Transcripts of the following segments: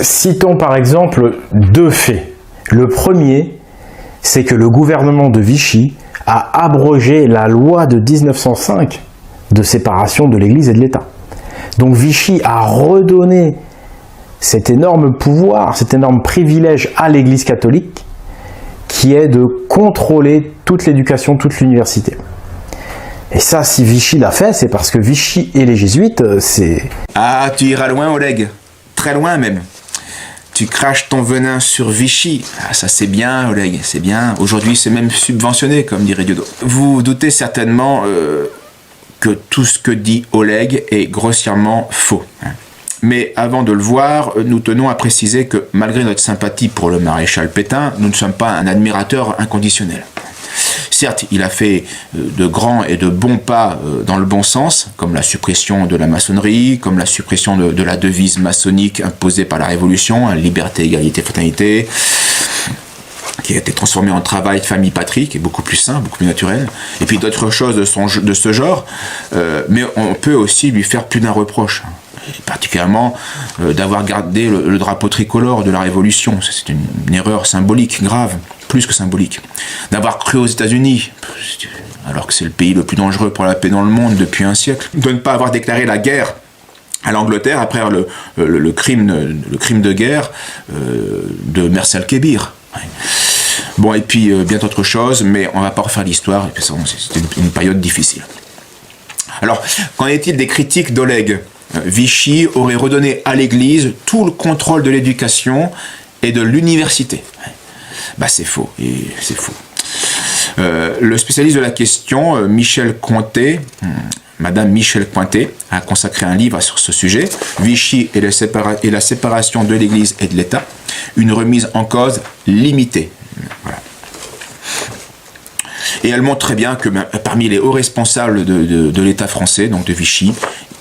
Citons par exemple deux faits. Le premier, c'est que le gouvernement de Vichy a abrogé la loi de 1905 de séparation de l'Église et de l'État. Donc Vichy a redonné cet énorme pouvoir, cet énorme privilège à l'Église catholique qui est de contrôler toute l'éducation, toute l'université. Et ça, si Vichy l'a fait, c'est parce que Vichy et les jésuites, c'est... Ah, tu iras loin, Oleg. Très loin même. Tu craches ton venin sur Vichy. Ah, ça c'est bien, Oleg, c'est bien. Aujourd'hui, c'est même subventionné, comme dirait Dieudo. Vous doutez certainement que tout ce que dit Oleg est grossièrement faux. Mais avant de le voir, nous tenons à préciser que malgré notre sympathie pour le maréchal Pétain, nous ne sommes pas un admirateur inconditionnel. Certes, il a fait de grands et de bons pas dans le bon sens, comme la suppression de la maçonnerie, comme la suppression de la devise maçonnique imposée par la Révolution, liberté, égalité, fraternité, qui a été transformée en travail, famille, patrie, qui est beaucoup plus sain, beaucoup plus naturel, et puis d'autres choses de ce genre, mais on peut aussi lui faire plus d'un reproche, particulièrement d'avoir gardé le drapeau tricolore de la Révolution. C'est une erreur symbolique, grave, plus que symbolique. D'avoir cru aux États-Unis, alors que c'est le pays le plus dangereux pour la paix dans le monde depuis un siècle. De ne pas avoir déclaré la guerre à l'Angleterre après le crime de guerre de Mers el-Kébir. Ouais. Bon, et puis bien d'autres choses, mais on ne va pas refaire l'histoire, c'est une période difficile. Alors, qu'en est-il des critiques d'Oleg ? Vichy aurait redonné à l'Église tout le contrôle de l'éducation et de l'université. Bah c'est faux, c'est faux. Le spécialiste de la question, Michel Cointet, Madame Michel Cointet, a consacré un livre sur ce sujet, Vichy et la séparation de l'Église et de l'État, une remise en cause limitée. Voilà. Et elle montre très bien que parmi les hauts responsables de l'État français, donc de Vichy,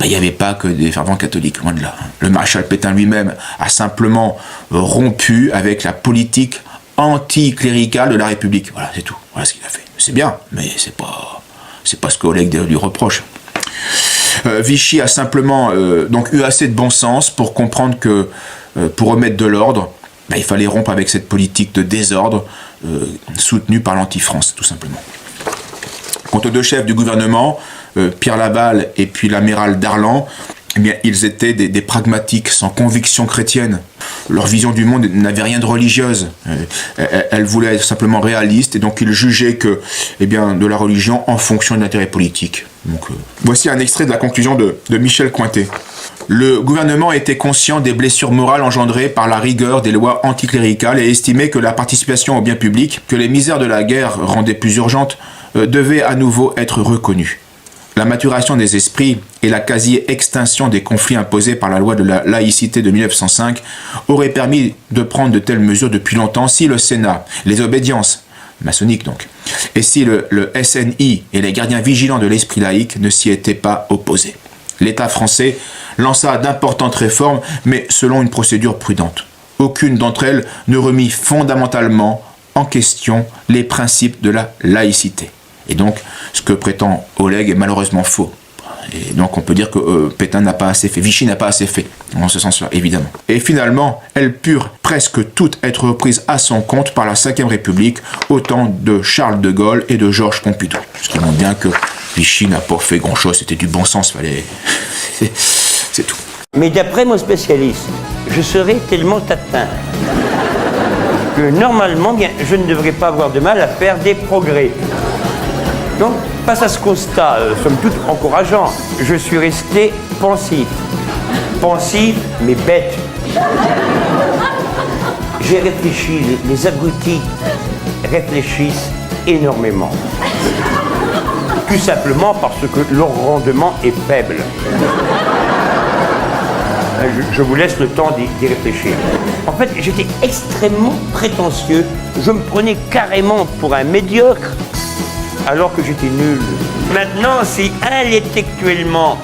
il n'y avait pas que des fervents catholiques, loin de là. Le maréchal Pétain lui-même a simplement rompu avec la politique anticléricale de la République. Voilà, c'est tout. Voilà ce qu'il a fait. C'est bien, mais c'est pas ce qu'Oleg lui reproche. Vichy a simplement donc eu assez de bon sens pour comprendre que pour remettre de l'ordre, il fallait rompre avec cette politique de désordre soutenue par l'anti-France, tout simplement. Quant aux deux chefs du gouvernement, Pierre Laval et puis l'amiral Darlan, eh bien, ils étaient des pragmatiques sans conviction chrétienne. Leur vision du monde n'avait rien de religieuse. Elle voulait être simplement réaliste, et donc ils jugeaient que, de la religion en fonction de l'intérêt politique. Donc, voici un extrait de la conclusion de Michel Cointet. Le gouvernement était conscient des blessures morales engendrées par la rigueur des lois anticléricales et estimait que la participation au bien public, que les misères de la guerre rendaient plus urgentes, devait à nouveau être reconnue. La maturation des esprits et la quasi-extinction des conflits imposés par la loi de la laïcité de 1905 auraient permis de prendre de telles mesures depuis longtemps si le Sénat, les obédiences, maçonniques donc, et si le SNI et les gardiens vigilants de l'esprit laïque ne s'y étaient pas opposés. L'État français lança d'importantes réformes, mais selon une procédure prudente. Aucune d'entre elles ne remit fondamentalement en question les principes de la laïcité. Et donc, ce que prétend Oleg est malheureusement faux. Et donc, on peut dire que Pétain n'a pas assez fait, Vichy n'a pas assez fait, en ce sens-là, évidemment. Et finalement, elles purent presque toutes être reprises à son compte par la Ve République, au temps de Charles de Gaulle et de Georges Pompidou. Ce qui montre bien que Vichy n'a pas fait grand-chose, c'était du bon sens, fallait... c'est tout. Mais d'après mon spécialiste, je serais tellement atteint que normalement, je ne devrais pas avoir de mal à faire des progrès. Donc, face à ce constat, somme toute encourageant, je suis resté pensif. Pensif, mais bête. J'ai réfléchi, les abrutis réfléchissent énormément. Tout simplement parce que leur rendement est faible. Je vous laisse le temps d'y réfléchir. En fait, j'étais extrêmement prétentieux. Je me prenais carrément pour un médiocre, alors que j'étais nul. Maintenant, si intellectuellement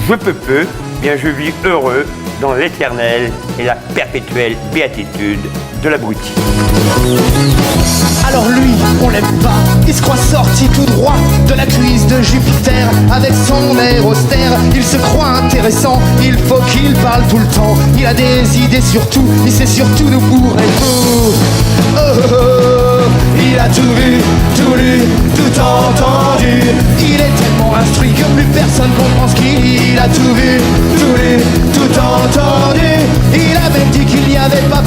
je peux peu, bien je vis heureux dans l'éternelle et la perpétuelle béatitude de l'abruti. Alors lui, on l'aime pas, il se croit sorti tout droit de la cuisse de Jupiter. Avec son air austère, il se croit intéressant, il faut qu'il parle tout le temps. Il a des idées sur tout, il sait surtout nous bourrer tout. Oh, oh, oh, il a tout vu, tout lu, tout entendu. Il est tellement instruit que plus personne comprend ce qu'il a tout vu, tout lu, tout entendu. Il a même dit qu'il n'y avait pas